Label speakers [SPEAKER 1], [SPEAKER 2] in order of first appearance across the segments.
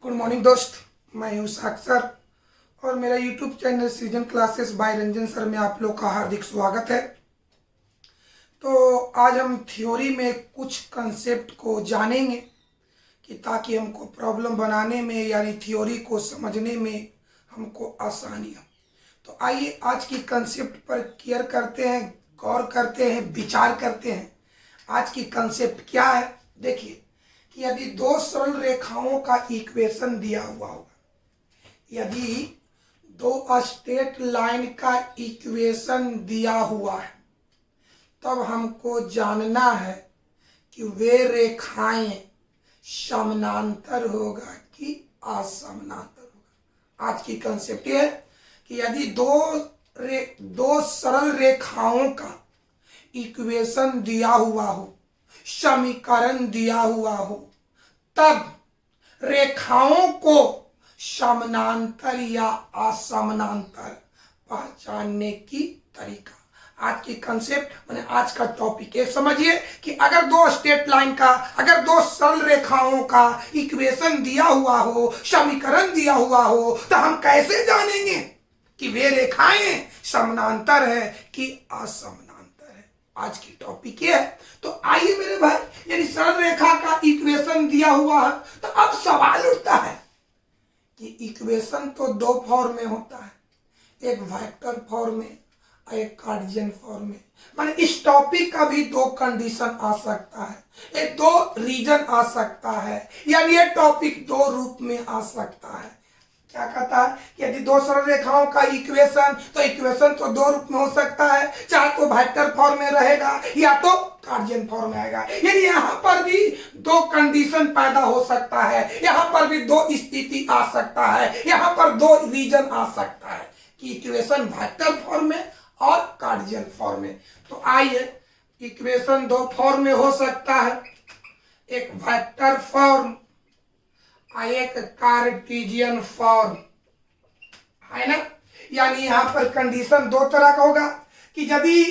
[SPEAKER 1] Good morning दोस्त, मैं हूँ साक्षर और मेरा यूट्यूब चैनल सृजन क्लासेस बाय रंजन सर में आप लोग का हार्दिक स्वागत है। तो आज हम थ्योरी में कुछ कंसेप्ट को जानेंगे कि ताकि हमको प्रॉब्लम बनाने में यानी थ्योरी को समझने में हमको आसानी हो। तो आइए आज की कंसेप्ट पर केयर करते हैं, गौर करते हैं, विचार करते हैं। आज की कंसेप्ट क्या है? देखिए कि यदि दो सरल रेखाओं का इक्वेशन दिया हुआ होगा, यदि दो स्ट्रेट लाइन का इक्वेशन दिया हुआ है, तब हमको जानना है कि वे रेखाएं समानांतर होगा कि असमानांतर होगा। आज की कंसेप्ट ये है कि यदि दो सरल रेखाओं का इक्वेशन दिया हुआ हो, समीकरण दिया हुआ हो, तब रेखाओं को समानांतर या असमानांतर पहचानने की तरीका। आज की कंसेप्ट माने आज का टॉपिक है। समझिए कि अगर दो स्ट्रेट लाइन का, अगर दो सरल रेखाओं का इक्वेशन दिया हुआ हो, समीकरण दिया हुआ हो, तो हम कैसे जानेंगे कि वे रेखाएं समानांतर है कि असमानांतर है। आज की टॉपिक ये है। तो आइए मेरे भाई, यदि सरल रेखा का इक्वेशन दिया हुआ है तो अब सवाल उठता है कि इक्वेशन तो दो फॉर्म में होता है, एक वेक्टर फॉर्म में और एक कार्टेशियन फॉर्म में। माने इस टॉपिक का भी दो कंडीशन आ सकता है, एक दो रीजन आ सकता है, यानी ये टॉपिक दो रूप में आ सकता है। क्या कहता है कि यदि दो सरल रेखाओं का इक्वेशन, तो इक्वेशन तो दो रूप में हो सकता है, चाहे तो वेक्टर फॉर्म में रहेगा या तो कार्टेशियन फॉर्म में आएगा। यानी यहाँ पर भी दो कंडीशन पैदा हो सकता है, यहाँ पर भी दो स्थिति आ सकता है, यहाँ पर दो रीजन आ सकता है कि इक्वेशन वेक्टर फॉर्म में और कार्टेशियन फॉर्म में। तो आइए, इक्वेशन दो फॉर्म में हो सकता है, एक वेक्टर फॉर्म एक कार्टेशियन फॉर्म, है ना। यानी यहां पर कंडीशन दो तरह का होगा कि यदि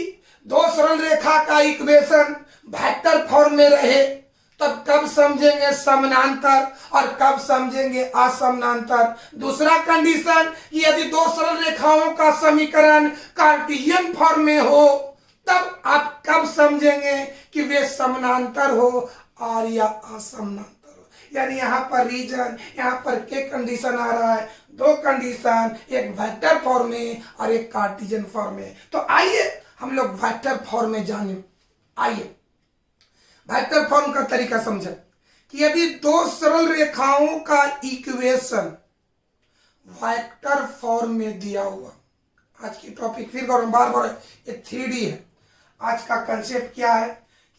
[SPEAKER 1] दो सरल रेखा का इक्वेशन वेक्टर फॉर्म में रहे तब कब समझेंगे समानांतर और कब समझेंगे असमानांतर। दूसरा कंडीशन कि यदि दो सरल रेखाओं का समीकरण कार्टेशियन फॉर्म में हो तब आप कब समझेंगे कि वे समानांतर हो और या असमानांतर। यानी यहाँ पर रीजन, यहाँ पर के कंडीशन आ रहा है, दो कंडीशन, एक वेक्टर फॉर्म में और एक कार्टेशियन फॉर्म में। तो आइए हम लोग वेक्टर फॉर्म में जाने। आइए वेक्टर फॉर्म का तरीका समझें कि यदि दो सरल रेखाओं का इक्वेशन वेक्टर फॉर्म में दिया हुआ, आज की टॉपिक फिर बार बार ये 3D है। आज का कंसेप्ट क्या है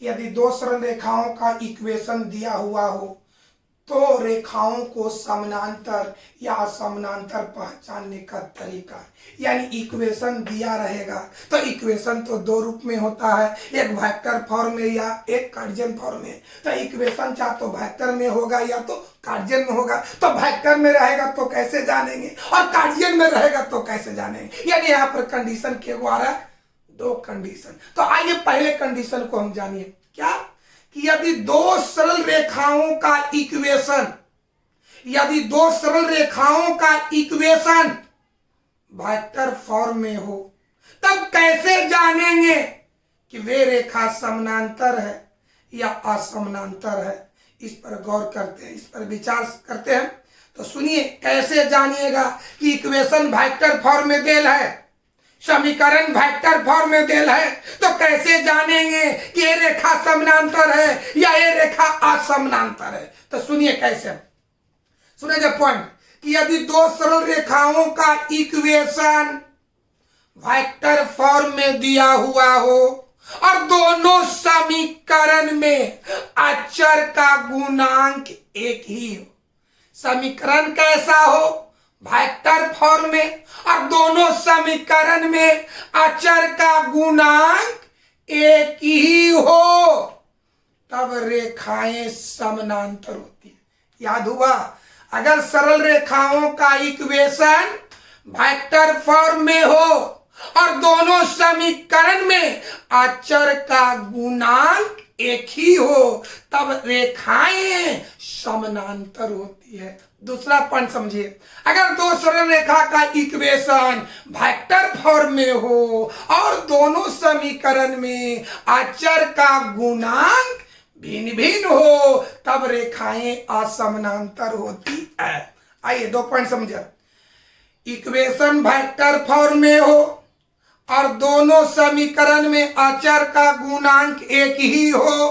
[SPEAKER 1] कि यदि दो सरल रेखाओं का इक्वेशन दिया हुआ हो तो रेखाओं को समानांतर या असमानांतर पहचानने का तरीका है। यानी इक्वेशन दिया रहेगा तो इक्वेशन तो दो रूप में होता है, एक वेक्टर फॉर्म में या एक कार्टेशियन फॉर्म में। तो इक्वेशन चाहे तो वेक्टर में होगा या तो कार्टेशियन में होगा। तो वेक्टर में रहेगा तो कैसे जानेंगे और कार्टेशियन में रहेगा तो कैसे जानेंगे। यानी यहाँ पर कंडीशन के द्वारा दो कंडीशन। तो आइए पहले कंडीशन को हम जानिए, क्या कि यदि दो सरल रेखाओं का इक्वेशन, यदि दो सरल रेखाओं का इक्वेशन वेक्टर फॉर्म में हो तब कैसे जानेंगे कि वे रेखा समानांतर है या असमानांतर है। इस पर गौर करते हैं, इस पर विचार करते हैं। तो सुनिए, कैसे जानिएगा कि इक्वेशन वेक्टर फॉर्म में देल है, समीकरण वेक्टर फॉर्म में देल है, तो कैसे जानेंगे कि ये रेखा समानांतर है या ये रेखा असमानांतर है। तो सुनिए कैसे, सुनिए जब पॉइंट कि यदि दो सरल रेखाओं का इक्वेशन वेक्टर फॉर्म में दिया हुआ हो और दोनों समीकरण में अचर का गुणांक एक ही हो। समीकरण कैसा हो? वेक्टर फॉर्म में, और दोनों समीकरण में अचर का गुणांक एक ही हो, तब रेखाएं समानांतर होती है। याद हुआ? अगर सरल रेखाओं का इक्वेशन वेक्टर फॉर्म में हो और दोनों समीकरण में अचर का गुणांक एक ही हो तब रेखाएं समानांतर होती है। दूसरा पॉइंट समझिए, अगर दो सरल रेखा का इक्वेशन वेक्टर फॉर्म में हो और दोनों समीकरण में अचर का गुणांक भिन्न भिन्न हो तब रेखाएं असमानांतर होती है। आइए दो पॉइंट समझिए, इक्वेशन वेक्टर फॉर्म में हो और दोनों समीकरण में अचर का गुणांक एक ही हो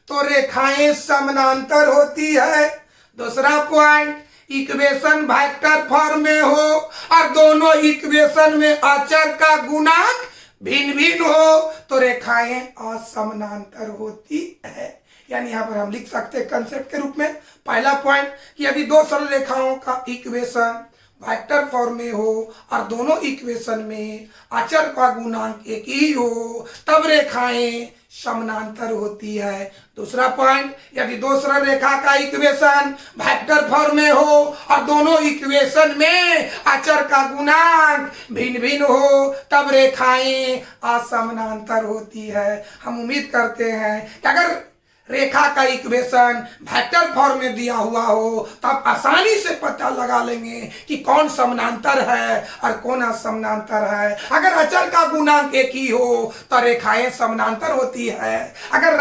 [SPEAKER 1] तो रेखाएं समानांतर होती है। दूसरा पॉइंट, इक्वेशन वेक्टर फॉर्म में हो और दोनों इक्वेशन में अचर का गुणांक भिन्न भिन्न हो तो रेखाएं असमानांतर होती है। यानी यहां पर हम लिख सकते हैं कंसेप्ट के रूप में, पहला पॉइंट कि यदि दो सरल रेखाओं का इक्वेशन वेक्टर फॉर्म में हो और दोनों इक्वेशन में अचर का गुणांक एक ही हो तब रेखाएं समानांतर होती है। दूसरा पॉइंट, यदि दो सरल रेखा का इक्वेशन वेक्टर फॉर्म में हो और दोनों इक्वेशन में अचर का गुणांक भिन्न भिन्न हो तब रेखाएं असमानांतर होती है। हम उम्मीद करते हैं कि अगर रेखा का इक्वेशन वेक्टर फॉर्म में दिया हुआ हो तब आसानी से पता लगा लेंगे कि कौन समानांतर है और कौन असमानांतर है। अगर अचर का गुणांक एक ही हो तो रेखाएं समानांतर होती है, अगर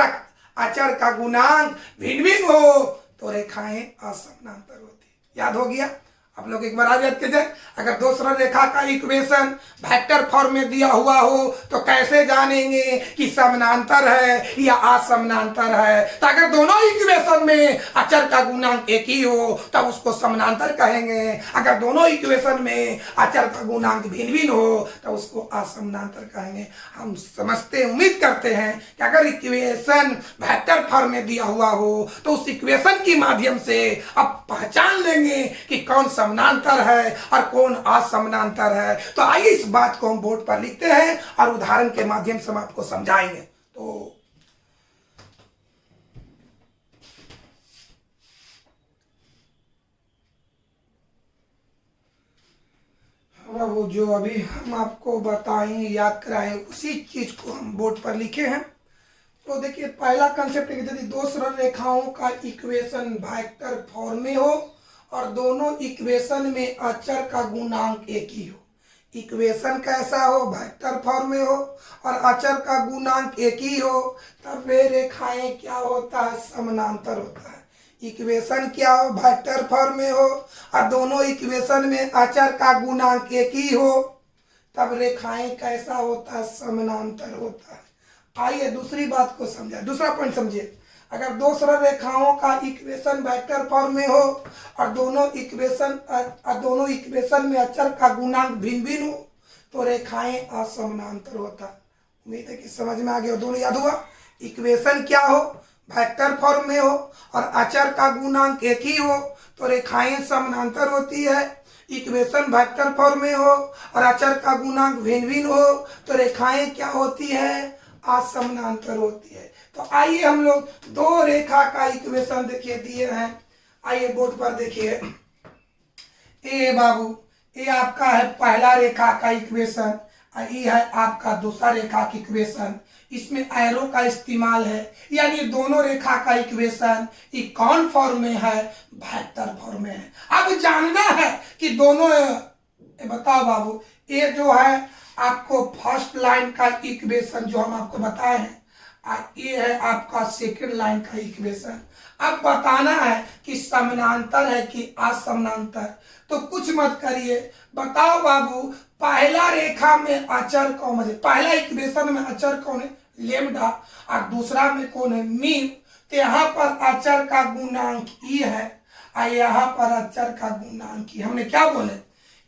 [SPEAKER 1] अचर का गुणांक भिन्न भिन्न हो तो रेखाएं असमानांतर होती है। याद हो गया? आप लोग एक बार आ जाते थे, अगर दो सरल रेखा का इक्वेशन वेक्टर फॉर्म में दिया हुआ हो तो कैसे जानेंगे कि समानांतर है या असमानांतर है? तो अगर दोनों इक्वेशन में अचर का गुणांक एक ही हो तब उसको समानांतर कहेंगे, अगर दोनों इक्वेशन में अचर का गुणांक भिन्न भिन्न हो तो उसको असमानांतर कहेंगे। हम समझते उम्मीद करते हैं कि अगर इक्वेशन वेक्टर फॉर्म में दिया हुआ हो तो उस इक्वेशन के माध्यम से आप पहचान लेंगे कि कौन समानांतर है और कौन असमानांतर है। तो आइए इस बात को हम बोर्ड पर लिखते हैं और उदाहरण के माध्यम से हम आपको समझाएंगे। तो वो जो अभी हम आपको बताएं याद कराएं उसी चीज को हम बोर्ड पर लिखे हैं। तो देखिए पहला कंसेप्ट है कि यदि दो सरल रेखाओं का इक्वेशन वेक्टर फॉर्म में हो और दोनों इक्वेशन में अचर का गुणांक एक ही हो। इक्वेशन कैसा हो? वेक्टर फॉर्म में हो और अचर का गुणांक एक ही हो तब वे रेखाएं क्या होता है? समानांतर होता है। इक्वेशन क्या हो? वेक्टर फॉर्म में हो और दोनों इक्वेशन में अचर का गुणांक एक ही हो तब रेखाएं कैसा होता है? समानांतर होता है। आइए दूसरी बात को समझे, दूसरा पॉइंट समझिए, अगर दो सरल रेखाओं का इक्वेशन वेक्टर फॉर्म में हो और दोनों इक्वेशन में अचर का गुणांक भिन्न भिन्न हो तो रेखाएं असमानांतर होता है। उम्मीद है कि समझ में आ गया, दोनों याद हुआ। इक्वेशन क्या हो? वेक्टर फॉर्म में हो और अचर का गुणांक एक ही हो तो रेखाएं समानांतर होती है। इक्वेशन वेक्टर फॉर्म में हो और अचर का गुणांक भिन्न भिन्न हो तो रेखाएं क्या होती है? असमानांतर होती है। तो आइए हम लोग दो रेखा का इक्वेशन देखिए दिए हैं, आइए बोर्ड पर देखिए। ए बाबू, ये आपका है पहला रेखा का इक्वेशन और ये है आपका दूसरा रेखा का इक्वेशन। इसमें एरो का इस्तेमाल है, यानी दोनों रेखा का इक्वेशन ये कौन फॉर्म में है? वेक्टर फॉर्म में है। अब जानना है कि दोनों, बताओ बाबू, ये जो है आपको फर्स्ट लाइन का इक्वेशन जो हम आपको बताए हैं, ये है आपका सेकंड लाइन का इक्वेशन। अब बताना है कि समानांतर है कि असमानांतर। तो कुछ मत करिए, बताओ बाबू, पहला रेखा में अचर कौन है? पहला इक्वेशन में अचर कौन है? लेम्डा, और दूसरा में कौन है? मीन। तो यहाँ पर अचर का गुणांक ई है और यहाँ पर अचर का गुणांक ई। हमने क्या बोले?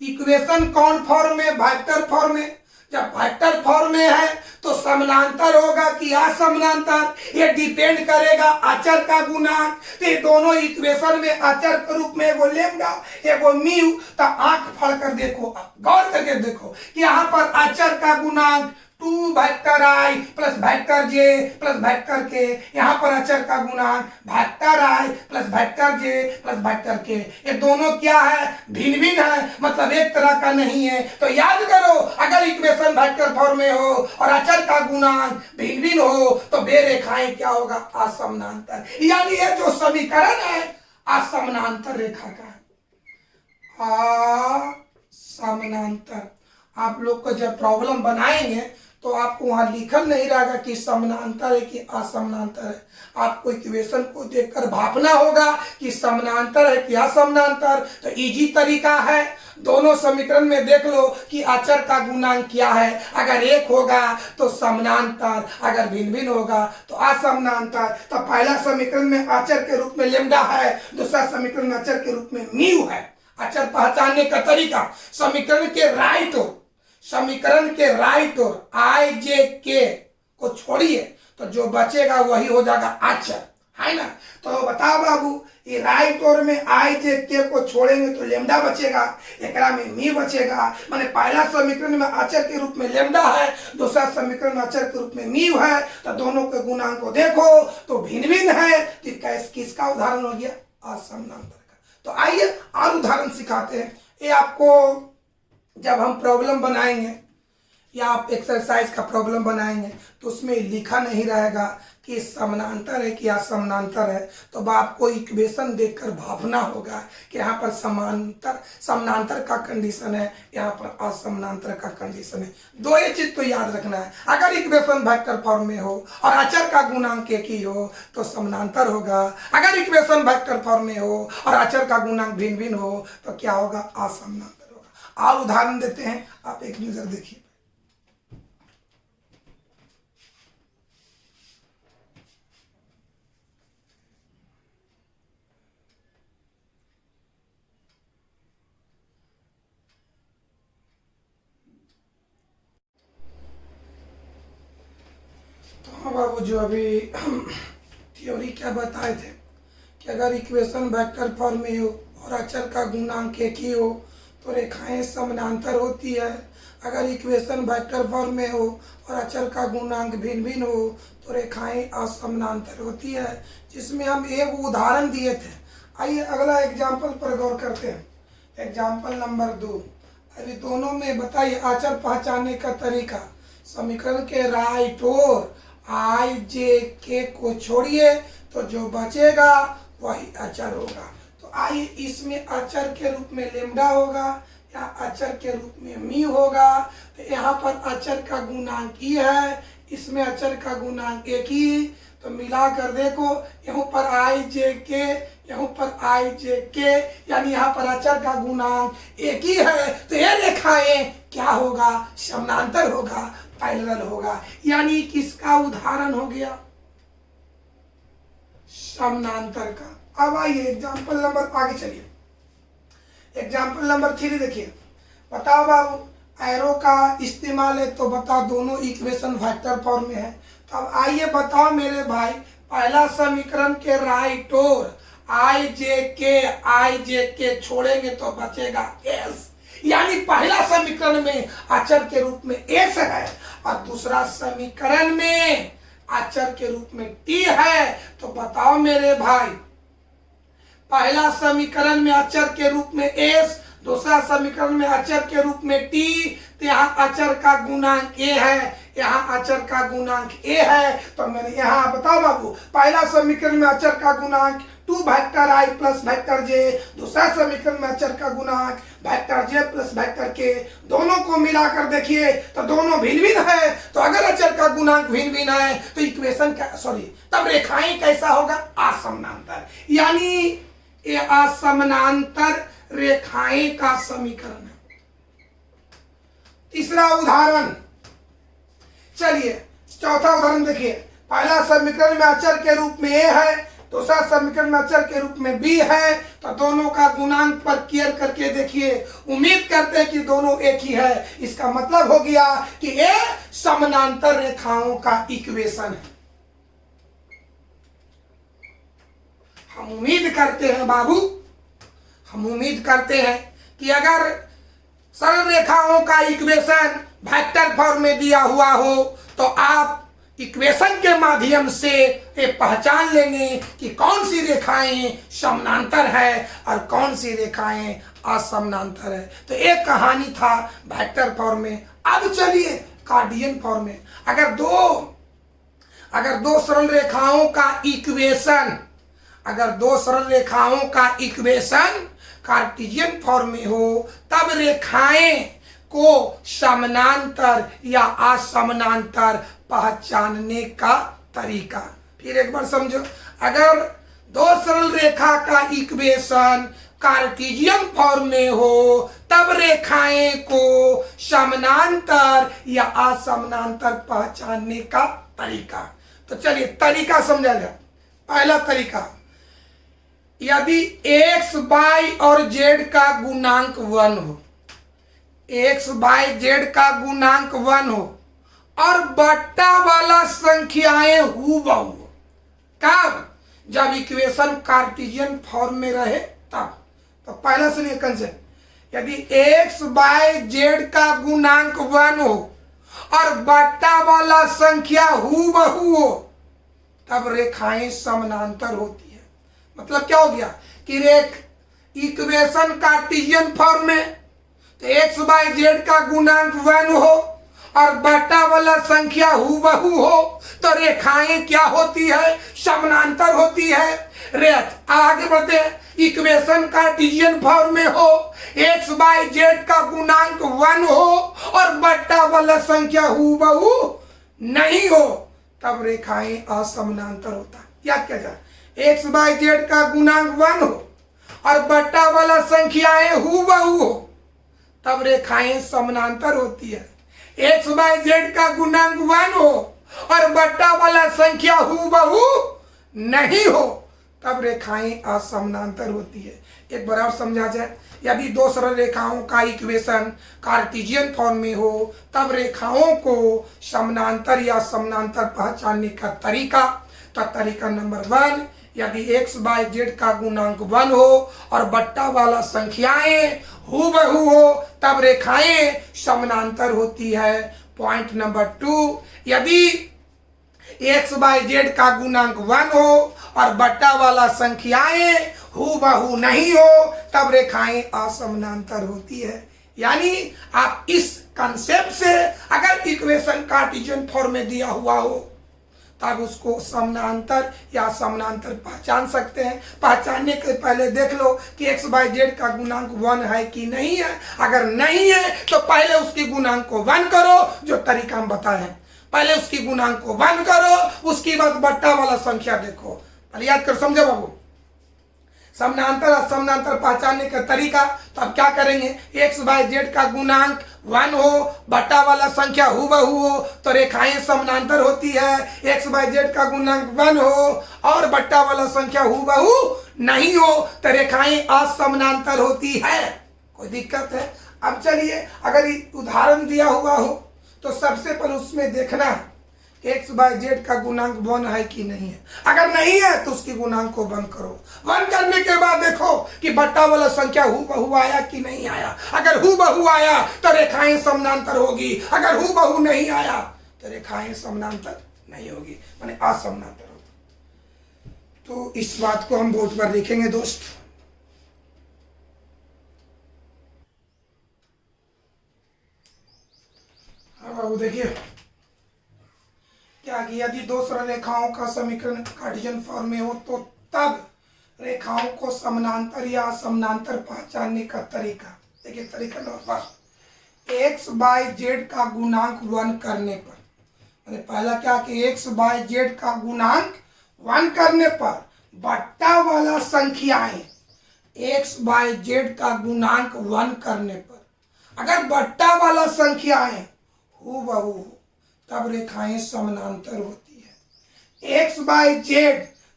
[SPEAKER 1] इक्वेशन कौन फॉर्म में? वेक्टर फॉर्म में। जब वेक्टर फॉर्म में है तो समानांतर होगा कि असमानांतर, ये डिपेंड करेगा अचर का गुणांक। तो ये दोनों इक्वेशन में अचर के रूप में एगो लेम्डा एगो म्यू। तो आंख फाड़ कर देखो, गौर करके देखो कि यहाँ पर अचर का गुणांक टू vector i plus vector j plus vector k, यहाँ पर अचर का गुणांक vector i plus vector j plus vector k. ये दोनों क्या है, भिन्न भिन्न है, मतलब एक तरह का नहीं है। तो याद करो, अगर इक्वेशन वेक्टर फॉर्म में हो और अचर का गुणांक भिन्न भिन्न हो तो वे रेखाएं क्या होगा, असमानांतर। यानी ये जो समीकरण है असमानांतर रेखा का है, असमानांतर। आप लोग को जब प्रॉब्लम बनाएंगे तो आपको वहां लिखल नहीं रहेगा कि समानांतर है कि असमानांतर है। आपको इक्वेशन को देखकर भापना होगा कि समानांतर है कि असमानांतर। तो इजी तरीका है, दोनों समीकरण में देख लो कि अचर का गुणांक क्या है। अगर एक होगा तो समानांतर, अगर भिन्न भिन्न होगा तो असमानांतर। तो पहला समीकरण में अचर के रूप में लेम्डा है, दूसरा समीकरण में अचर के रूप में म्यू है। अचर पहचानने का तरीका, समीकरण के राइट और आई जे के को छोड़िए तो जो बचेगा वही हो जाएगा अचर, है ना। तो बताओ बाबू, ये राइट और में आई जे के को छोड़ेंगे तो लेम्डा बचेगा, एकरा में म्यू बचेगा। माने पहला समीकरण में अचर के रूप में लेम्डा है, दूसरा समीकरण में अचर के रूप में म्यू है। तो दोनों के गुणांक को देखो तो भिन्न भिन्न है। तो किसका उदाहरण हो गया, असमानांतर का। तो आइए और उदाहरण सिखाते हैं। ये आपको जब हम प्रॉब्लम बनाएंगे या आप एक्सरसाइज का प्रॉब्लम बनाएंगे तो उसमें लिखा नहीं रहेगा कि समानांतर है कि असमानांतर है। तो आपको इक्वेशन देखकर भापना होगा कि यहाँ पर समानांतर का कंडीशन है, यहाँ पर असमानांतर का कंडीशन है। दो ही चीज तो याद रखना है, अगर इक्वेशन वेक्टर फॉर्म में हो और अचर का गुणांक एक ही हो तो समानांतर होगा। अगर इक्वेशन वेक्टर फॉर्म में हो और अचर का गुणांक भिन्न भिन्न हो तो क्या होगा, असमानांतर। और उदाहरण देते हैं, आप एक नजर देखिए। तो हाँ बाबू, जो अभी थ्योरी क्या बताए थे कि अगर इक्वेशन वेक्टर फॉर्म में हो और अचर का गुणांक एक ही हो तो रेखाएं समानांतर होती है। अगर इक्वेशन वेक्टर फॉर्म में हो और अचर का गुणांक भिन्न भिन्न हो तो रेखाएं असमानांतर होती है, जिसमें हम एक उदाहरण दिए थे। आइए अगला एग्जाम्पल पर गौर करते हैं। Example number 2। अभी दोनों में बताइए अचर पहचानने का तरीका। समीकरण के राइट और आई जे के को छोड़िए तो जो बचेगा वही अचर होगा। तो आइए इसमें अचर के रूप में लेम्डा होगा या अचर के रूप में म्यू होगा। तो यहाँ पर अचर का गुणांक ई है, इसमें अचर का गुणांक एक ही। तो मिला कर देखो, यहाँ पर आई जे के, यहाँ पर आई जे के, यानी यहाँ पर अचर का गुणांक एक ही है। तो ये रेखाएं क्या होगा, समानांतर होगा, पैरेलल होगा। यानी किसका उदाहरण हो गया, समानांतर का। अब आइए एग्जाम्पल नंबर, आगे चलिए एग्जाम्पल नंबर 3 देखिए। बताओ बाबू, एरो का इस्तेमाल है तो बताओ दोनों इक्वेशन वेक्टर फॉर्म में है। तो अब आइए बताओ मेरे भाई, पहला समीकरण के राइट और आई जे के छोड़ेंगे तो बचेगा एस। यानी पहला समीकरण में अचर के रूप में एस है और दूसरा समीकरण में अचर के रूप में टी है। तो बताओ मेरे भाई, पहला समीकरण में अचर के रूप में एस, दूसरा समीकरण में अचर के रूप में टी। तो यहाँ अचर का गुणांक ए है, यहाँ अचर का गुणांक ए है। तो मैंने यहाँ बताओ बाबू, पहला समीकरण में अचर का गुणांक 2 वेक्टर आई प्लस वेक्टर जे, दूसरा समीकरण में अचर का गुणांक वेक्टर जे प्लस वेक्टर के। दोनों को मिलाकर देखिए तो दोनों भिन्न भिन्न है। तो अगर अचर का गुणांक भिन्न भिन्न है तो इक्वेशन का तब रेखाएं कैसा होगा, असमानांतर। यानी ये असमानांतर रेखाएं का समीकरण है। तीसरा उदाहरण, चलिए चौथा उदाहरण देखिए। पहला समीकरण में अचर के रूप में ए है, दूसरा समीकरण में अचर के रूप में बी है। तो दोनों का गुणांक पर केयर करके देखिए, उम्मीद करते हैं कि दोनों एक ही है। इसका मतलब हो गया कि ये समानांतर रेखाओं का इक्वेशन है। हम उम्मीद करते हैं बाबू, हम उम्मीद करते हैं कि अगर सरल रेखाओं का इक्वेशन वेक्टर फॉर्म में दिया हुआ हो तो आप इक्वेशन के माध्यम से ये पहचान लेंगे कि कौन सी रेखाएं समानांतर है और कौन सी रेखाएं असमानांतर है। तो एक कहानी था वेक्टर फॉर्म में। अब चलिए कार्टेशियन फॉर्म में। अगर दो सरल रेखाओं का इक्वेशन कार्टेशियन फॉर्म में हो तब रेखाएं को समानांतर या असमानांतर पहचानने का तरीका। फिर एक बार समझो, अगर दो सरल रेखा का इक्वेशन कार्टेशियन फॉर्म में हो तब रेखाएं को समानांतर या असमानांतर पहचानने का तरीका। तो चलिए तरीका समझा जाए। पहला तरीका, यदि x, y और z का गुणांक 1 हो, x, y, z का गुणांक 1 हो और बट्टा वाला संख्याएं हूबहू हो। कब? जब इक्वेशन कार्टेशियन फॉर्म में रहे तब। तो पहला सुनिए कंसेप्ट, यदि x, y, z का गुणांक 1 हो और बट्टा वाला संख्या हूबहू हो तब रेखाएं समानांतर होती है। मतलब क्या हो गया कि इक्वेशन कार्टेशियन फॉर्म में तो x, y, z का गुणांक 1 हो और बट्टा वाला संख्या हूबहू हो तो रेखाएं क्या होती है? समानांतर होती है। आगे बढ़ते हैं। इक्वेशन कार्टेशियन फॉर्म में हो, x, y, z का गुणांक 1 हो और बट्टा वाला संख्या हूबहू नहीं हो तब रेखाएं असमानांतर होता है। याद किया जाए, x, y, z का गुणांक 1 हो और बट्टा वाला संख्याएं हूबहू हो तब रेखाएं समानांतर होती है। x, y, z का गुणांक 1 हो और बट्टा वाला संख्या हूबहू नहीं हो तब रेखाएं असमानांतर होती है। एक बार और समझा जाए, यदि दो सरल रेखाओं का इक्वेशन कार्टेशियन फॉर्म में हो तब रेखाओं को समानांतर या समानांतर पहचानने का तरीका। तो तरीका नंबर 1, यदि x, y, z का गुणांक 1 हो और बट्टा वाला संख्याएं हूबहू हो तब रेखाएं समानांतर होती है। पॉइंट नंबर 2, यदि x, y, z का गुणांक 1 हो और बट्टा वाला संख्याएं हूबहू नहीं हो तब रेखाएं असमानांतर होती है। यानी आप इस कंसेप्ट से अगर इक्वेशन कार्टेशियन फॉर्म में दिया हुआ हो तब उसको समानांतर या समानांतर पहचान सकते हैं। पहचानने के पहले देख लो कि x, y, z का गुणांक 1 है कि नहीं है। अगर नहीं है तो पहले उसके गुणांक को 1 करो, जो तरीका हम बताए हैं। पहले उसकी गुणांक को 1 करो, उसके बाद बट्टा वाला संख्या देखो। पहले याद कर, समझो बाबू। समानांतर असमानांतर पहचानने का तरीका, तो अब क्या करेंगे, x, y, z का गुणांक 1 हो, बट्टा वाला संख्या हूबहू हो तो रेखाएं समानांतर होती है। x, y, z का गुणांक 1 हो और बट्टा वाला संख्या हूबहू नहीं हो तो रेखाएं असमानांतर होती है। कोई दिक्कत है? अब चलिए, अगर उदाहरण दिया हुआ हो तो सबसे पहले उसमें देखना है x, y, z का गुणांक 1 है कि नहीं है। अगर नहीं है तो उसके गुणांक को 1 करो। 1 करने के बाद देखो कि बट्टा वाला संख्या हूबहू आया कि नहीं आया। अगर हूबहू आया तो रेखाएं समानांतर होगी, अगर हूबहू नहीं आया तो रेखाएं समानांतर नहीं होगी, माने असमानांतर होगी। तो इस बात को हम बोर्ड पर लिखेंगे दोस्त। हाँ बाबू, देखिए क्या कि यदि दो सरल रेखाओं का समीकरण कार्टेशियन फॉर्म में हो तो तब रेखाओं को समानांतर या असमानांतर पहचानने का तरीका। देखिए तरीका नंबर 1, x, y, z का गुणांक 1 करने पर, मैंने पहला क्या कि x, y, z का गुणांक 1 करने पर बट्टा वाला संख्याएं x, y, z का गुणांक 1 करने पर अगर बट्टा वाला संख्याएं हूबहू हो तब रेखाएं समानांतर होती है। x, y, z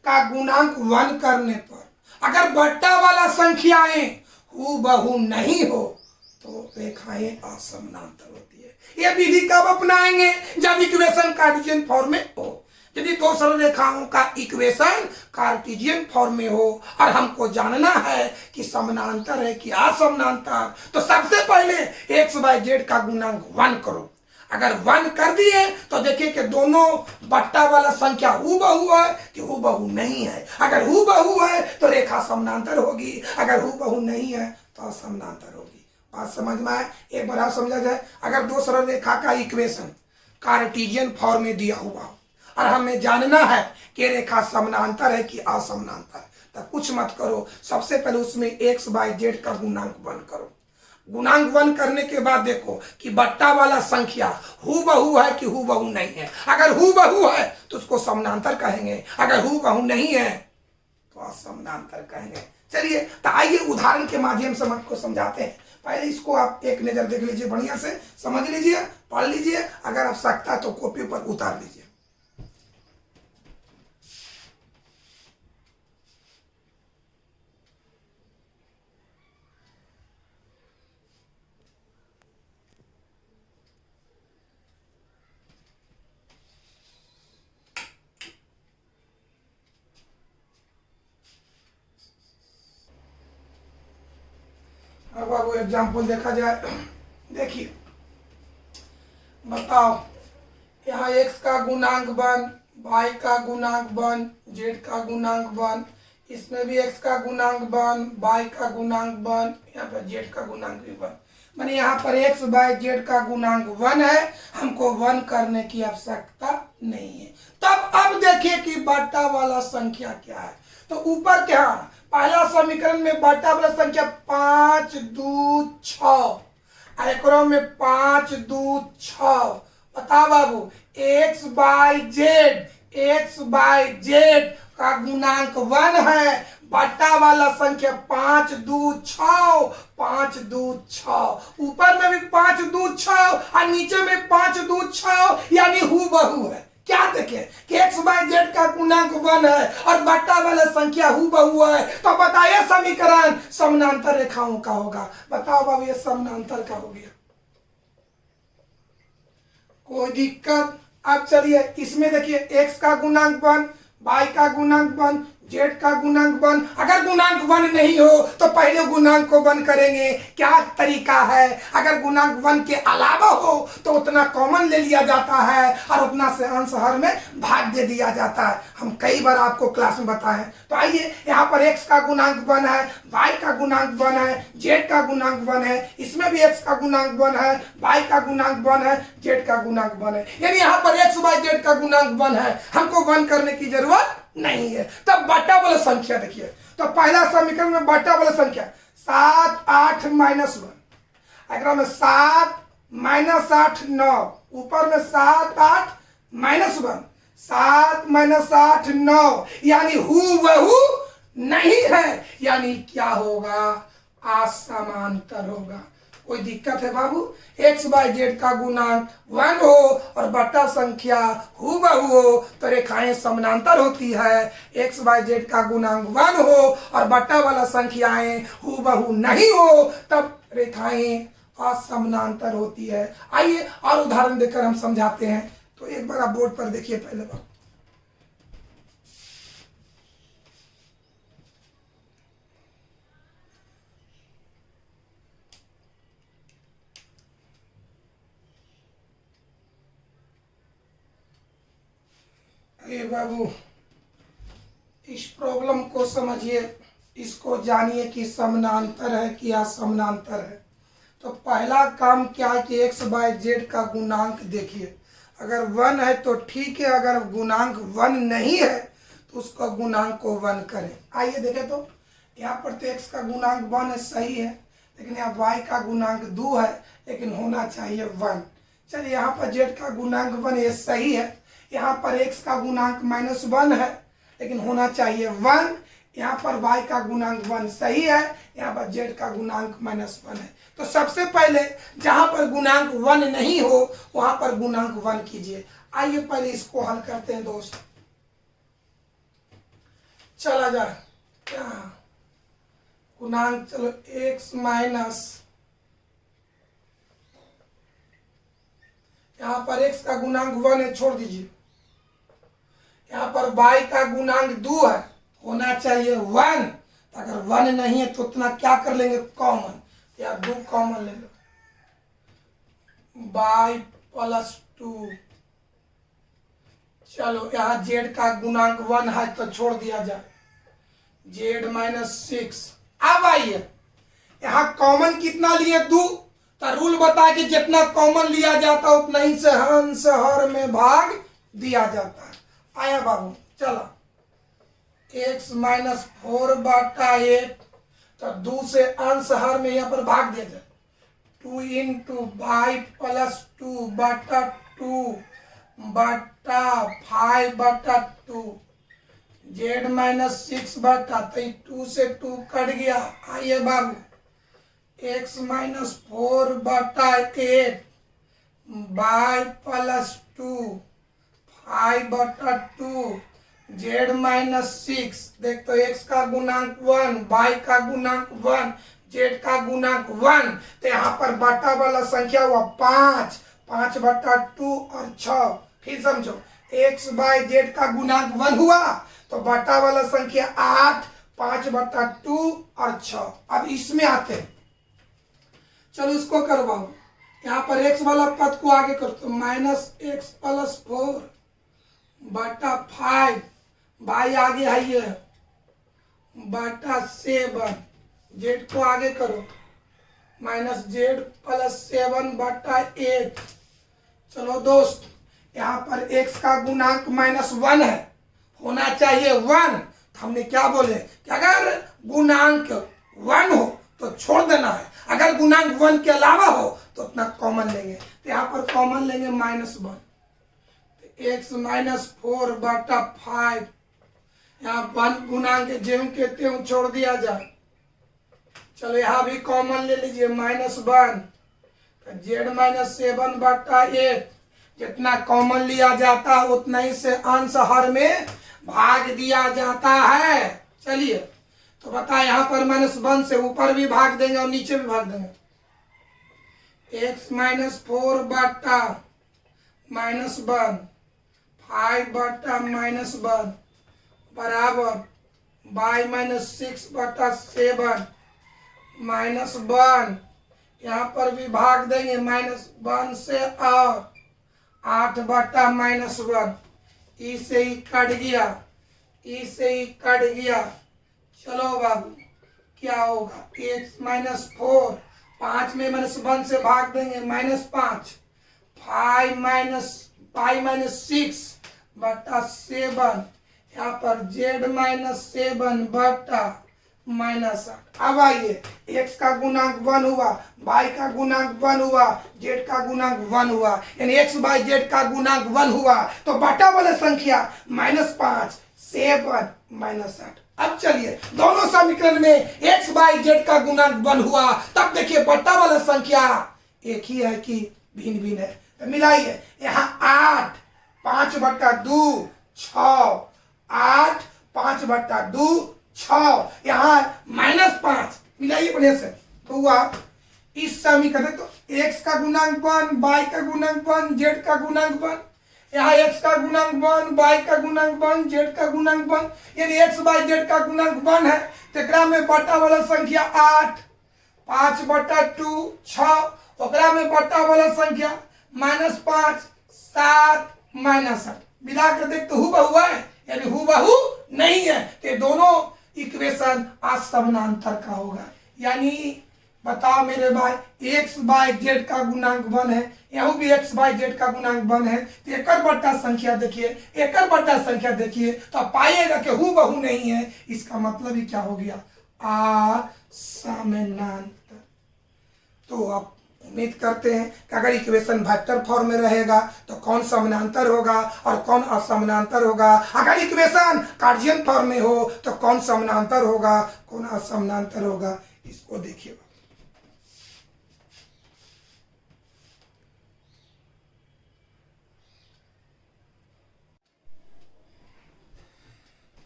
[SPEAKER 1] का गुणांक 1 करने पर अगर बट्टा वाला संख्याएं हूबहू नहीं हो तो रेखाएं असमानांतर होती है। यह विधि कब अपनाएंगे? जब इक्वेशन कार्टेशियन फॉर्म में हो। यदि दो सरल रेखाओं का इक्वेशन कार्टेशियन फॉर्म में हो और हमको जानना है कि समानांतर है कि असमानांतर, तो सबसे पहले x, y, z का गुणांक 1 करो। अगर 1 कर दिए तो देखिए कि दोनों बट्टा वाला संख्या हूबहू है कि हूबहू नहीं है। अगर हूबहू है तो रेखा समानांतर होगी, अगर हूबहू नहीं है तो असमानांतर होगी। बात समझ में आए? एक बार आप समझा जाए, अगर दो सरल रेखा का इक्वेशन कार्टेशियन फॉर्म में दिया हुआ और हमें जानना है कि रेखा समानांतर है कि असमानांतर, तो कुछ मत करो, सबसे पहले उसमें x बाई जेड का गुणांक 1 करो। गुणांक 1 करने के बाद देखो कि बट्टा वाला संख्या हूबहू है कि हूबहू नहीं है। अगर हूबहू है तो उसको समानांतर कहेंगे, अगर हूबहू नहीं है तो असमानांतर कहेंगे। चलिए तो आइए उदाहरण के माध्यम से हम आपको समझाते हैं। पहले इसको आप एक नजर देख लीजिए, बढ़िया से समझ लीजिए, पढ़ लीजिए, अगर आवश्यकता है तो कॉपी पर उतार लीजिए। अब वो एग्जाम्पल देखा जाए, देखिए बताओ, यहाँ x का गुणांक 1, y का गुणांक 1, z का गुणांक 1, इसमें भी x का गुणांक 1, y का गुणांक 1, यहाँ पर z का गुणांक भी 1। माने यहाँ पर x बाई z का गुणांक 1 है, हमको 1 करने की आवश्यकता नहीं है। तब अब देखिए कि बट्टा वाला संख्या क्या है। तो ऊपर क्या, पहला समीकरण में बट्टा वाला संख्या 5 2 6, एकरो में 5 2 6। बता बाबू, x बाई जेड का गुणांक 1 है, बट्टा वाला संख्या 5 2 6, 5 2 6, ऊपर में भी 5 2 6 और नीचे में 5 2 6, यानी हूबहू है। क्या देखें कि x बाई जेड का गुणांक 1 है और बट्टा वाला संख्या हूबहू है, तो बताइए समीकरण समानांतर रेखाओं का होगा। बताओ बाबू, ये समानांतर का हो गया, कोई दिक्कत? अब चलिए इसमें देखिए, x का गुणांक 1, y का गुणांक 1, z का गुणांक 1। अगर गुणांक 1 नहीं हो तो पहले गुणांक को 1 करेंगे। क्या तरीका है? अगर गुणांक 1 के अलावा हो तो उतना कॉमन ले लिया जाता है और उतना से अंश हर में भाग दे दिया जाता है। हम कई बार आपको क्लास में बताए हैं। तो आइए, यहाँ पर x का गुणांक 1 है, y का गुणांक 1 है, z का गुणांक 1 है, इसमें भी x का गुणांक 1 है, y का गुणांक 1 है, z का गुणांक 1 है, यानी यहाँ पर x बाई जेड का गुणांक 1 है, हमको 1 करने की जरूरत नहीं है। तब बट्टा वाला संख्या देखिए, तो पहला समीकरण में बट्टा वाला संख्या 7 8 -1, अगर में 7 -8 9, ऊपर में 7 8 -1, 7 -8 9, यानी हूबहू नहीं है, यानी क्या होगा? असमांतर होगा। कोई दिक्कत है बाबू? x बाई जेड का गुणांक 1 हो और बट्टा संख्या हूबहू हो तो रेखाएं समानांतर होती है। x बाई जेड का गुणांक 1 हो और बट्टा वाला संख्याएं हूबहू नहीं हो तब रेखाएं असमानांतर होती है। आइए और उदाहरण देकर हम समझाते हैं। तो एक बार आप बोर्ड पर देखिए पहले बार। ये बाबू, इस प्रॉब्लम को समझिए, इसको जानिए कि समानांतर है कि असमानांतर है। तो पहला काम क्या है कि x बाई जेड का गुणांक देखिए, अगर 1 है तो ठीक है, अगर गुणांक 1 नहीं है तो उसका गुणांक को 1 करें। आइए देखें, तो यहाँ पर तो x का गुणांक 1 है, सही है, लेकिन यहाँ y का गुणांक 2 है, लेकिन होना चाहिए 1। चलिए यहाँ पर z का गुणांक 1, ये सही है। यहाँ पर x का गुणांक -1 है, लेकिन होना चाहिए 1। यहाँ पर y का गुणांक 1 सही है, यहाँ पर z का गुणांक -1 है। तो सबसे पहले जहां पर गुणांक 1 नहीं हो वहां पर गुणांक 1 कीजिए। आइए पहले इसको हल करते हैं दोस्त। चला जाए क्या गुणांक, चलो x माइनस, यहाँ पर x का गुणांक 1 है, छोड़ दीजिए। यहाँ पर y का गुणांक 2 है, होना चाहिए 1। अगर 1 नहीं है तो उतना क्या कर लेंगे, कॉमन, या 2 कॉमन ले लो। y plus 2। चलो यहाँ जेड का गुणांक 1 है तो छोड़ दिया जाए, जेड माइनस 6। अब आइए यहाँ कॉमन कितना लिए 2, तो रूल बताए कि जितना कॉमन लिया जाता उतना ही से अंश हर में भाग दिया जाता है। आया बाबू, चला x माइनस 4 बटा 8, तो 2 से अंश हर में यहाँ पर भाग दिया जाए, 2 इंटू वाई प्लस 2 बटा 2 बटा 5 बटा 2, जेड माइनस 6 बटा, तो 2 से 2 कट गया। आइए बाबू x माइनस 4 बटा 8 वाई प्लस 2 5 बटा 2 जेड माइनस 6। देख तो x का गुणांक 1, y का गुणांक 1, z का गुणांक 1, तो यहाँ पर बटा वाला संख्या हुआ 5, 5 बटा 2 और 6। फिर समझो x बाय z का गुणांक 1 हुआ तो बटा वाला संख्या 8, 5 बटा 2 और 6। अब इसमें आते हैं, चलो इसको करवाओ। यहाँ पर x वाला पद को आगे करो तो माइनस एक्स प्लस 4 बटा 5, भाई आगे है ये बटा 7, जेड को आगे करो माइनस जेड प्लस 7 बटा 8। चलो दोस्त यहाँ पर x का गुणांक -1 है, होना चाहिए 1। तो हमने क्या बोले कि अगर गुणांक 1 हो तो छोड़ देना है, अगर गुणांक 1 के अलावा हो तो उतना कॉमन लेंगे। तो यहाँ पर कॉमन लेंगे -1, x माइनस 4 बटा 5, यहाँ 1 गुणांक ज्यों के त्यों छोड़ दिया जाए। चलो यहाँ भी कॉमन ले लीजिए -1, जेड माइनस 7 बटा 8, जितना कॉमन लिया जाता है उतना ही से अंश हर में भाग दिया जाता है। चलिए तो बता यहाँ पर -1 से ऊपर भी भाग देंगे और नीचे भी भाग देंगे। x माइनस 4 बटा -1 5 बटा -1 बराबर y माइनस 6 बटा 7 -1, यहाँ पर भी भाग देंगे -1 से और 8 बटा -1, ई से ही कट गया, ई से ही कट गया। चलो बाबू क्या होगा, x माइनस 4, 5 में -1 से भाग देंगे -5, 5 माइनस 6 बटा 7, यहाँ पर z माइनस 7 बटा -8। अब आइए x का गुणांक 1 हुआ, y का गुणांक 1 हुआ, z का गुणांक 1 हुआ, यानी x बाई z का गुणांक 1 हुआ तो बटा वाला संख्या -5 7 -8। अब चलिए दोनों समीकरण में x बाई z का गुणांक 1 हुआ, तब देखिए बटा वाला संख्या एक ही है कि भिन्न भिन्न है। तो मिलाइए, यहाँ 8 5 बटा 2 6, 8 5 बटा 2 6, यहाँ -5, मिलाइए बढ़िया से। तो हुआ इस समीकरण, तो x का गुणांक 1, y का गुणांक 1, z का गुणांक 1, यहाँ x का गुणांक 1, y का गुणांक 1, z का गुणांक 1, यानी x बाई z का गुणांक 1 है। तेकरा में बटा वाला संख्या 8, 5 बटा 2 6, ओकरा में बटा वाला संख्या -5 7 -8। मिला कर देख तो हुबहू है, यानी हुबहू नहीं है। तो दोनों इक्वेशन असमानांतर का होगा, यानी बताओ मेरे भाई x बाई z का गुणांक 1 है, यहाँ भी x बाई z का गुणांक 1 है। तो एकर बट्टा संख्या देखिए, एकर बट्टा संख्या देखिए, तो आप पाइएगा कि हुबहू नहीं है। इसका मतलब ही क्या हो गया, असमानांतर। तो आप उम्मीद करते हैं कि अगर इक्वेशन वेक्टर फॉर्म में रहेगा तो कौन समानांतर होगा और कौन असमानांतर होगा, अगर इक्वेशन कार्जियन फॉर्म में हो तो कौन समानांतर होगा कौन असमानांतर होगा, इसको देखिएगा।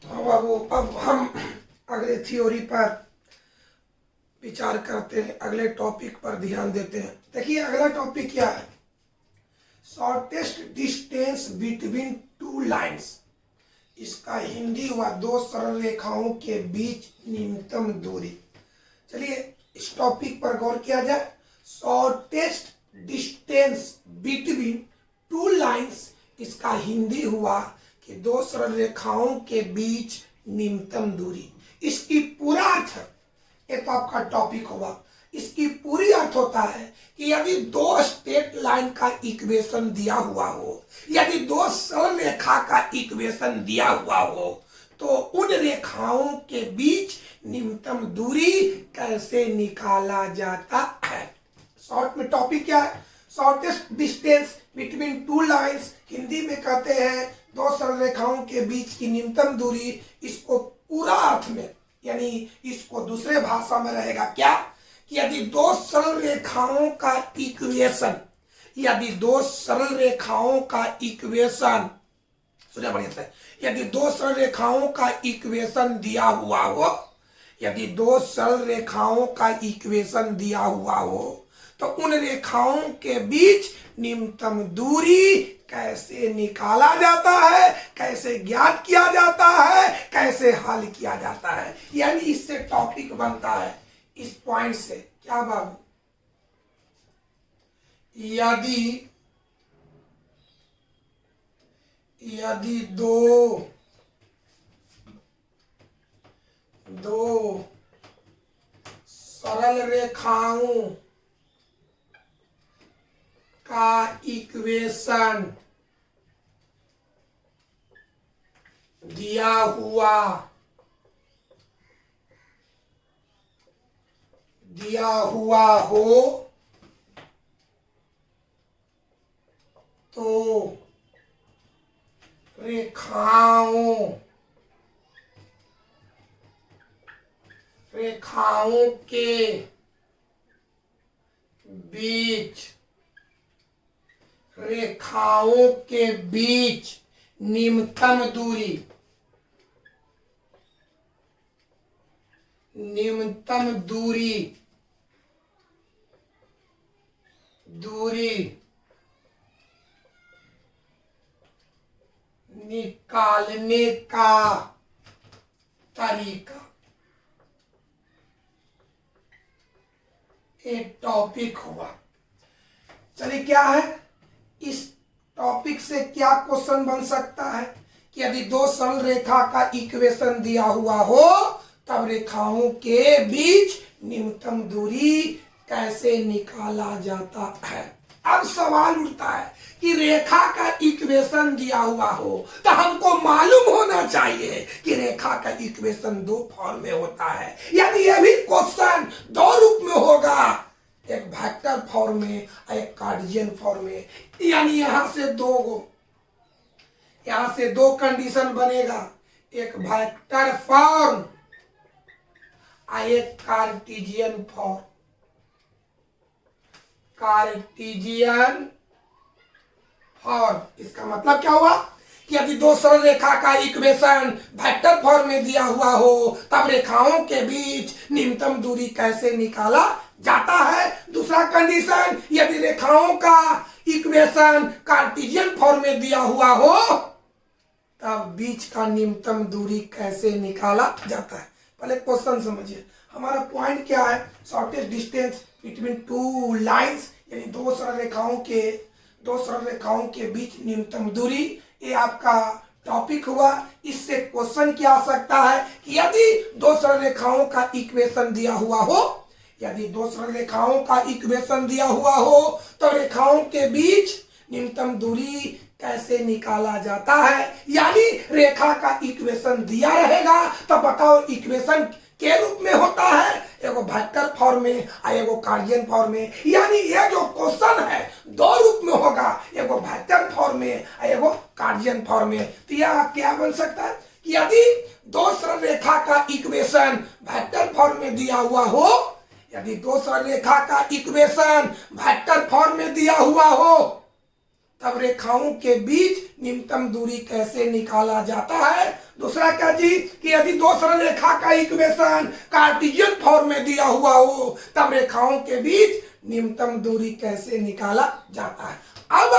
[SPEAKER 1] तो बाबू अब हम अगले थ्योरी पर विचार करते हैं, अगले टॉपिक पर ध्यान देते हैं। देखिए अगला टॉपिक क्या है, shortest distance between two lines. इसका हिंदी हुआ दो सरल रेखाओं के बीच न्यूनतम दूरी। चलिए इस टॉपिक पर गौर किया जाए। Shortest distance between two lines, इसका हिंदी हुआ कि दो सरल रेखाओं के बीच निम्नतम दूरी। इसकी पूरा अर्थ, ये तो आपका टॉपिक होगा, इसकी पूरी अर्थ होता है कि यदि दो स्ट्रेट लाइन का इक्वेशन दिया हुआ हो, यदि दो सरल रेखा का इक्वेशन दिया हुआ हो, तो उन रेखाओं के बीच निम्नतम दूरी कैसे निकाला जाता है। शॉर्ट में टॉपिक क्या है? Shortest distance between two lines, Hindi में कहते हैं दो सरल रेखाओं के बीच की निम्नतम दूरी। इसको पूरा अर्थ में, यानी इसको दूसरे भाषा में रहेगा क्या कि यदि दो सरल रेखाओं का इक्वेशन, यदि दो सरल रेखाओं का इक्वेशन, सुनिए बढ़िया से, यदि दो सरल रेखाओं का इक्वेशन दिया हुआ हो, यदि दो सरल रेखाओं का इक्वेशन दिया हुआ हो, तो उन रेखाओं के बीच निम्नतम दूरी कैसे निकाला जाता है, कैसे ज्ञात किया जाता है, कैसे हल किया जाता है। यानी इससे टॉपिक बनता है इस पॉइंट से, क्या बाबू, यदि दो सरल रेखाओं का इक्वेशन दिया हुआ हो, तो रेखाओं के बीच निम्नतम दूरी निकालने का तरीका, एक टॉपिक हुआ। चलिए क्या है, इस टॉपिक से क्या क्वेश्चन बन सकता है कि यदि दो सरल रेखा का इक्वेशन दिया हुआ हो, तब रेखाओं के बीच निम्नतम दूरी कैसे निकाला जाता है। अब सवाल उठता है कि रेखा का इक्वेशन दिया हुआ हो तो हमको मालूम होना चाहिए कि रेखा का इक्वेशन दो फॉर्म में होता है। यदि यह भी क्वेश्चन दो रूप में होगा, एक वेक्टर फॉर्म में और एक कार्टेशियन फॉर्म में, यानी यहां से दो कंडीशन बनेगा, एक वेक्टर फॉर्म और एक कार्टेशियन फॉर्म। इसका मतलब क्या हुआ कि यदि दो सरल रेखा का इक्वेशन वेक्टर फॉर्म में दिया हुआ हो, तब रेखाओं के बीच निम्नतम दूरी कैसे निकाला जाता है। दूसरा कंडीशन, यदि रेखाओं का इक्वेशन कार्टेशियन फॉर्म में दिया हुआ हो, तब बीच का निम्नतम दूरी कैसे निकाला जाता है। पहले क्वेश्चन समझिए, हमारा पॉइंट क्या है, shortest distance between two lines, यानी दो सरल रेखाओं के बीच न्यूनतम दूरी, ये आपका टॉपिक हुआ। इससे क्वेश्चन क्या आ सकता है कि यदि दो सरल रेखाओं का इक्वेशन दिया हुआ हो, तो रेखाओं के बीच न्यूनतम दूरी कैसे निकाला जाता है। यानी रेखा का इक्वेशन दिया रहेगा तो बताओ इक्वेशन के रूप में होता है, एगो वेक्टर फॉर्म में और एगो कार्टेशियन फॉर्म में। यानी ये जो क्वेश्चन है दो रूप में होगा, एगो वेक्टर फॉर्म में और एगो कार्टेशियन फॉर्म में। तो यह क्या बन सकता है कि यदि दो सरल रेखा का इक्वेशन वेक्टर फॉर्म में दिया हुआ हो, तब रेखाओं के बीच निम्नतम दूरी कैसे निकाला जाता है। दूसरा क्या जी कि यदि दो सरल रेखा का इक्वेशन कार्टेशियन फॉर्म में दिया हुआ हो, तब रेखाओं के बीच निम्नतम दूरी कैसे निकाला जाता है। अब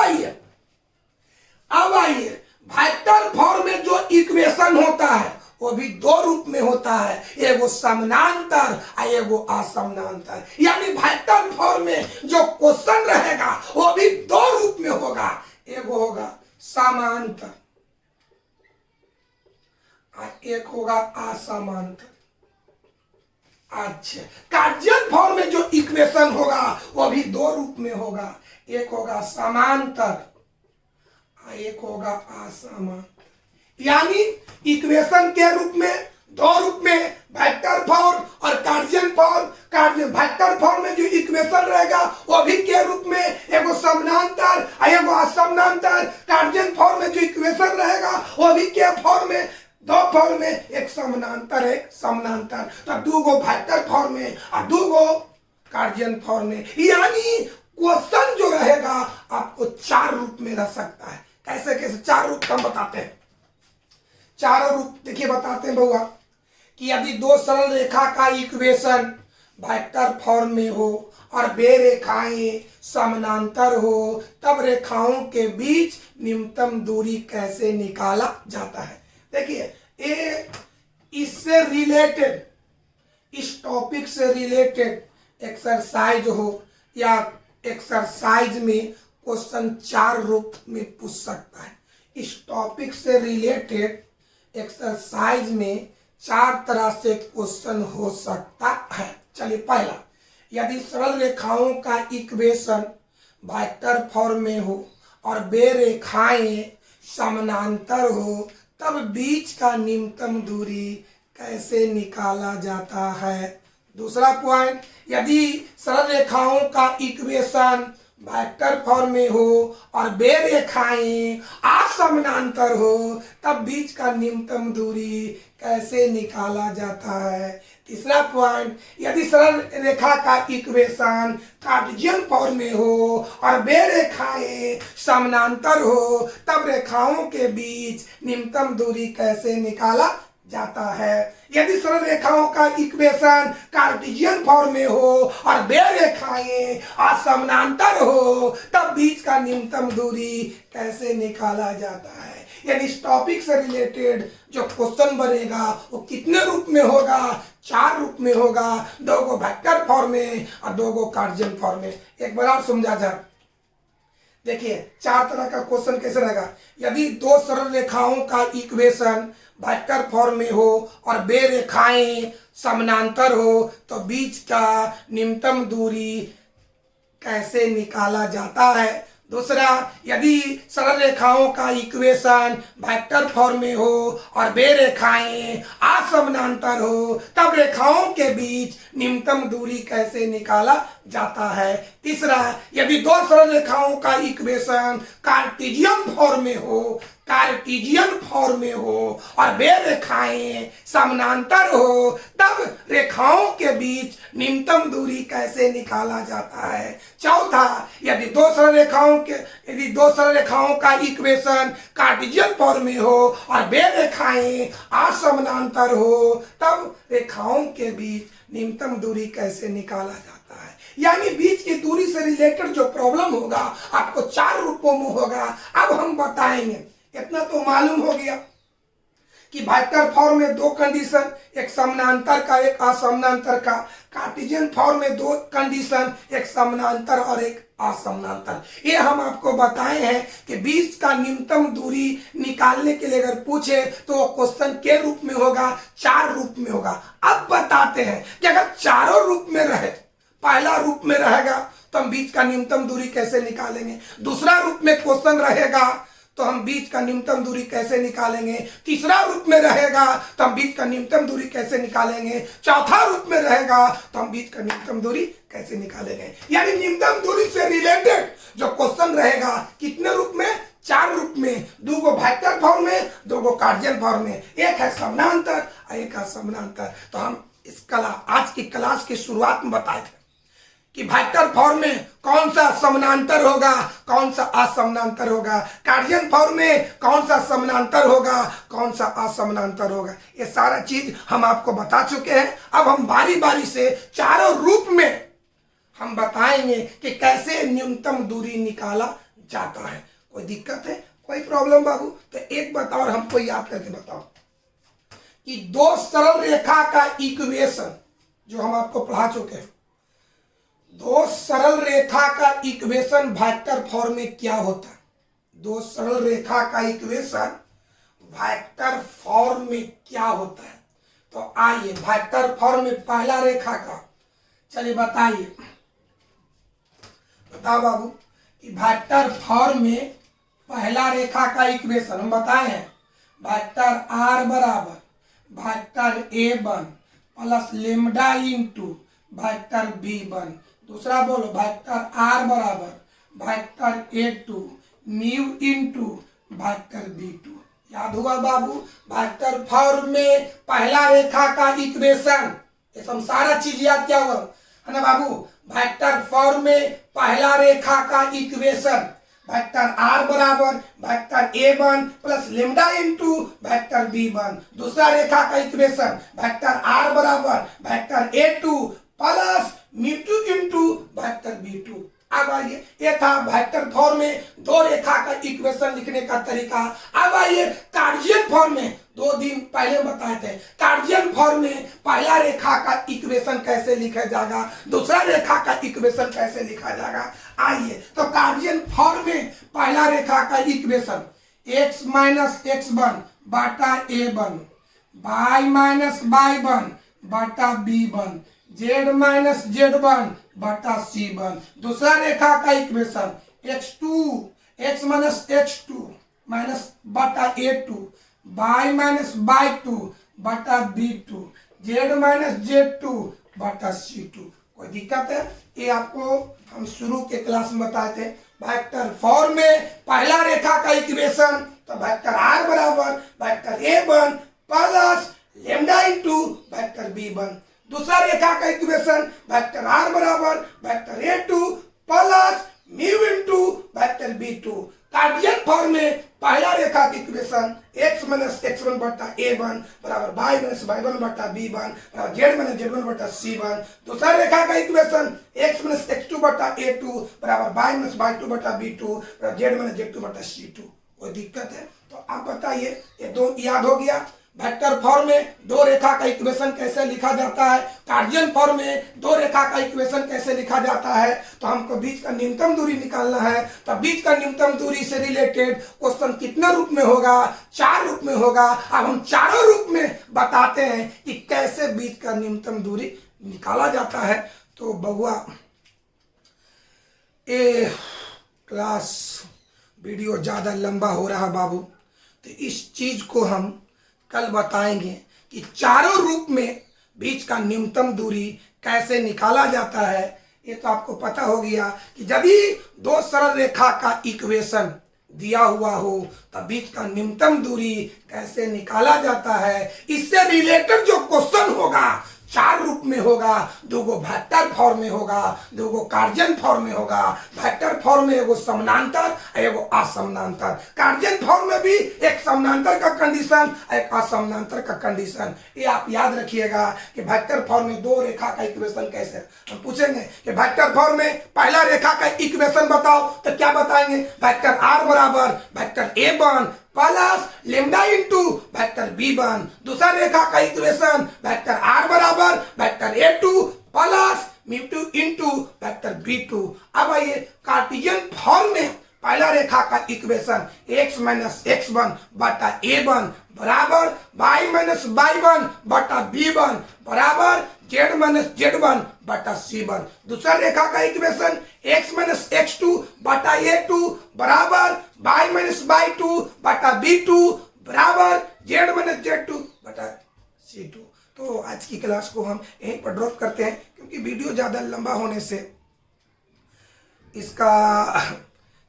[SPEAKER 1] आइए वेक्टर फॉर्म में जो इक्वेशन होता है वो भी दो रूप में होता है, एगो समानांतर और एगो असमानांतर। यानी वेक्टर फॉर्म में जो क्वेश्चन रहेगा वो भी दो रूप में होगा, एगो होगा समांतर और एक होगा असमांतर। अच्छा, कार्जियन फॉर्म में जो इक्वेशन होगा वो भी दो रूप में होगा, एक होगा समांतर और एक होगा असमांतर। यानी इक्वेशन के रूप में दो रूप में, वेक्टर फॉर्म और कार्जियन फॉर्म। वेक्टर फॉर्म में जो इक्वेशन रहेगा वो भी के रूप में, एगो समानांतर और एगो असमांतर। कार्जियन फॉर्म में जो इक्वेशन रहेगा वो भी के फॉर्म में, दो फॉर्म में, एक समानांतर एक समानांतर। तो दो गो वेक्टर फॉर्म में और दो गो कार्जियन फॉर्म में। यानी क्वेश्चन जो रहेगा आपको चार रूप में रह सकता है। कैसे कैसे चार रूप हम बताते हैं। चारों रूप देखिए बताते हैं बउआ कि यदि दो सरल रेखा का इक्वेशन वेक्टर फॉर्म में हो और वे रेखाएं समानांतर हो, तब रेखाओं के बीच न्यूनतम दूरी कैसे निकाला जाता है। देखिए ये इससे रिलेटेड, इस टॉपिक से रिलेटेड एक्सरसाइज हो या एक्सरसाइज में क्वेश्चन चार रूप में पूछ सकता है। इस टॉपिक से रिलेटेड एक्सरसाइज में चार तरह से क्वेश्चन हो सकता है। चलिए पहला, यदि सरल रेखाओं का इक्वेशन वेक्टर फॉर्म में हो और वे रेखाएं समानांतर हो, तब बीच का न्यूनतम दूरी कैसे निकाला जाता है। दूसरा पॉइंट, यदि सरल रेखाओं का इक्वेशन वेक्टर फॉर्म में हो और वे रेखाएं असमानांतर हो, तब बीच का न्यूनतम दूरी कैसे निकाला जाता है। तीसरा पॉइंट, यदि सरल रेखा का इक्वेशन कार्टेशियन फॉर्म में हो और वे रेखाएं समानांतर हो, तब रेखाओं के बीच न्यूनतम दूरी कैसे निकाला जाता है। यदि सरल रेखाओं का इक्वेशन कार्टेशियन फॉर्म में हो और वे रेखाएं असमानांतर हो, तब बीच का न्यूनतम दूरी कैसे निकाला जाता है। यानी इस टॉपिक से रिलेटेड जो क्वेश्चन बनेगा वो कितने रूप में होगा, चार रूप में होगा, दो गो वेक्टर फॉर्म में और दो गो कार्टेशियन फॉर्म में। एक बार और समझा जाए, देखिए चार तरह का क्वेश्चन कैसे रहेगा। यदि दो सरल रेखाओं का इक्वेशन वेक्टर फॉर्म में हो और वे रेखाएं समानांतर हो, तो बीच का न्यूनतम दूरी कैसे निकाला जाता है। दूसरा, यदि सरल रेखाओं का इक्वेशन वेक्टर फॉर्म में हो और वे रेखाएं असमानांतर हो, तब रेखाओं के बीच न्यूनतम दूरी कैसे निकाला जाता है। तीसरा, यदि दो सरल रेखाओं का इक्वेशन कार्टेशियन फॉर्म में हो, कार्टेशियन फॉर्म में हो और वे रेखाएं समानांतर हो, तब रेखाओं के बीच न्यूनतम दूरी कैसे निकाला जाता है। चौथा, यदि दो सरल रेखाओं का इक्वेशन कार्टेशियन फॉर्म में हो और वे रेखाएं असमानांतर हो, तब रेखाओं के बीच न्यूनतम दूरी कैसे निकाला जाता है। यानी बीच की दूरी से रिलेटेड जो प्रॉब्लम होगा आपको चार रूपों में होगा। अब हम बताएंगे, इतना तो मालूम हो गया कि वेक्टर फॉर्म में दो कंडीशन, एक समानांतर का एक असमानांतर का। कार्टेशियन फॉर्म में दो कंडीशन, एक समानांतर और एक असमानांतर। ये हम आपको बताए हैं कि बीच का न्यूनतम दूरी निकालने के लिए अगर पूछे तो वो क्वेश्चन के रूप में होगा, चार रूप में होगा। अब बताते हैं कि अगर चारों रूप में रहे, पहला रूप में रहेगा तो हम बीच का न्यूनतम दूरी कैसे निकालेंगे। दूसरा रूप में क्वेश्चन रहेगा तो हम बीच का न्यूनतम दूरी कैसे निकालेंगे। तीसरा रूप में रहेगा तो हम बीच का न्यूनतम दूरी कैसे निकालेंगे। चौथा रूप में रहेगा तो हम बीच का न्यूनतम दूरी कैसे निकालेंगे। यानी न्यूनतम दूरी से रिलेटेड जो क्वेश्चन रहेगा कितने रूप में, चार रूप में, दो गो वेक्टर फॉर्म में, दो गो कार्टेशियन फॉर्म में, एक है समानांतर और एक है असमानांतर। तो हम इस आज की क्लास की शुरुआत में बताए थे कि वेक्टर फॉर्म में कौन सा समानांतर होगा, कौन सा असमानांतर होगा, कार्टेशियन फॉर्म में कौन सा समानांतर होगा, कौन सा असमानांतर होगा। ये सारा चीज हम आपको बता चुके हैं। अब हम बारी बारी से चारों रूप में हम बताएंगे कि कैसे न्यूनतम दूरी निकाला जाता है। कोई दिक्कत है, कोई प्रॉब्लम बाबू? तो एक बताओ और हमको याद करके बताओ कि दो सरल रेखा का इक्वेशन जो हम आपको पढ़ा चुके हैं, दो सरल रेखा का इक्वेशन वेक्टर फॉर्म में क्या होता है। दो सरल रेखा का इक्वेशन वेक्टर फॉर्म में क्या होता है। तो आइए वेक्टर फॉर्म में पहला रेखा का, चलिए बताइए, बताओ बाबू कि वेक्टर फॉर्म में पहला रेखा का इक्वेशन हम बताए हैं, वेक्टर आर बराबर वेक्टर ए one plus lambda into vector B one. दूसरा बोलो, वेक्टर आर बराबर वेक्टर ए two mu into vector B two. याद हुआ बाबू, वेक्टर फॉर्म में पहला रेखा का इक्वेशन, ये सब सारा चीज याद क्या हुआ है ना बाबू। वेक्टर फॉर्म में पहला रेखा का इक्वेशन वेक्टर आर बराबर वेक्टर ए one plus lambda into vector B one. दूसरा रेखा का इक्वेशन वेक्टर आर बराबर वेक्टर ए two plus mu two into vector B two. अब आइए, ये था वेक्टर फॉर्म में दो रेखा का इक्वेशन लिखने का तरीका। अब आइए कार्डियल फॉर्म में, 2 दिन पहले बताए थे, कार्डियल फॉर्म में पहला रेखा का इक्वेशन कैसे लिखा जाएगा, दूसरा रेखा का इक्वेशन कैसे लिखा जाएगा। आइए तो कार्डियल फॉर्म में पहला रेखा का equation x minus x one बटा ए one, y minus Y one बटा B one, z minus Z one बटा सी वन। दूसरा रेखा का equation x minus X two minus बटा A two, y minus Y two बटा B two, z minus Z two बटा C to. कोई दिक्कत है? ये आपको हम शुरू के क्लास में बताए थे। वेक्टर फॉर्म में पहला रेखा का इक्वेशन तो वेक्टर आर बराबर वेक्टर ए one plus lambda into vector B one. दूसरा रेखा का इक्वेशन वेक्टर आर बराबर वेक्टर ए two plus mu into vector B two. Cartesian form में पहला रेखा का equation x minus x one बटा ए वन बराबर y माइनस वाई वन बटा बी वन बराबर z माइनस जेड वन बटा सी वन। दूसरा रेखा का equation x minus X to बटा ए टू बराबर y माइनस वाई टू बटा बी टू बराबर z माइनस जेड टू बटा सी टू। कोई दिक्कत है? तो आप बताइए, ये दो याद हो गया। वेक्टर फॉर्म में दो रेखा का इक्वेशन कैसे लिखा जाता है, कार्डियल फॉर्म में दो रेखा का इक्वेशन कैसे लिखा जाता है। तो हमको बीच का न्यूनतम दूरी निकालना है। तो बीच का न्यूनतम दूरी से रिलेटेड क्वेश्चन कितना रूप में होगा? 4 रूप में होगा। अब हम चारों रूप में बताते हैं कि कैसे बीच का न्यूनतम दूरी निकाला जाता है। तो बउआ, ये क्लास वीडियो ज्यादा लंबा हो रहा बाबू, तो इस चीज को हम कल बताएंगे कि चारों रूप में बीच का न्यूनतम दूरी कैसे निकाला जाता है। ये तो आपको पता हो गया कि जब भी दो सरल रेखा का इक्वेशन दिया हुआ हो तब बीच का न्यूनतम दूरी कैसे निकाला जाता है। इससे रिलेटेड जो क्वेश्चन होगा 4 रूप में होगा, 2 वेक्टर फॉर्म में होगा, 2 कार्डियल फॉर्म में होगा। वेक्टर फॉर्म में एगो समानांतर, एगो असमानांतर। कार्डियल फॉर्म में भी एक समानांतर का कंडीशन, एक असमानांतर का कंडीशन। ये आप याद रखिएगा कि वेक्टर फॉर्म में दो रेखा का इक्वेशन कैसे। हम पूछेंगे कि वेक्टर फॉर्म में पहला रेखा का इक्वेशन बताओ, तो क्या बताएंगे? वेक्टर आर बराबर वेक्टर ए one plus lambda into vector B one. दूसरा रेखा का इक्वेशन वेक्टर आर बराबर वेक्टर ए two plus mu two into vector B two. अब आइए कार्टेशियन फॉर्म में पहला रेखा का equation x minus x one बटा ए वन बराबर y माइनस वाई वन बटा बी वन बराबर z माइनस जेड वन बटा सी वन। दूसरा रेखा का equation x minus X to बटा ए टू बराबर y माइनस वाई टू बटा बी टू बराबर z माइनस जेड टू बटा सी टू। तो आज की क्लास को हम यहीं पर ड्रॉप करते हैं, क्योंकि वीडियो ज़्यादा लंबा होने से इसका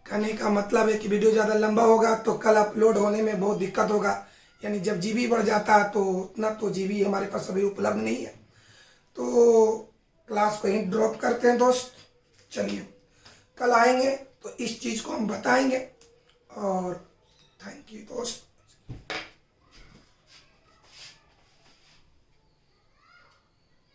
[SPEAKER 1] कहने का मतलब है कि वीडियो ज़्यादा लंबा होगा तो कल अपलोड होने में बहुत दिक्कत होगा। यानी जब जीबी बढ़ जाता है तो उतना तो जीबी हमारे पास अभी उपलब्ध नहीं है। तो क्लास को यहीं ड्रॉप करते हैं दोस्त। चलिए कल आएंगे तो इस चीज़ को हम बताएंगे। और थैंक यू दोस्त।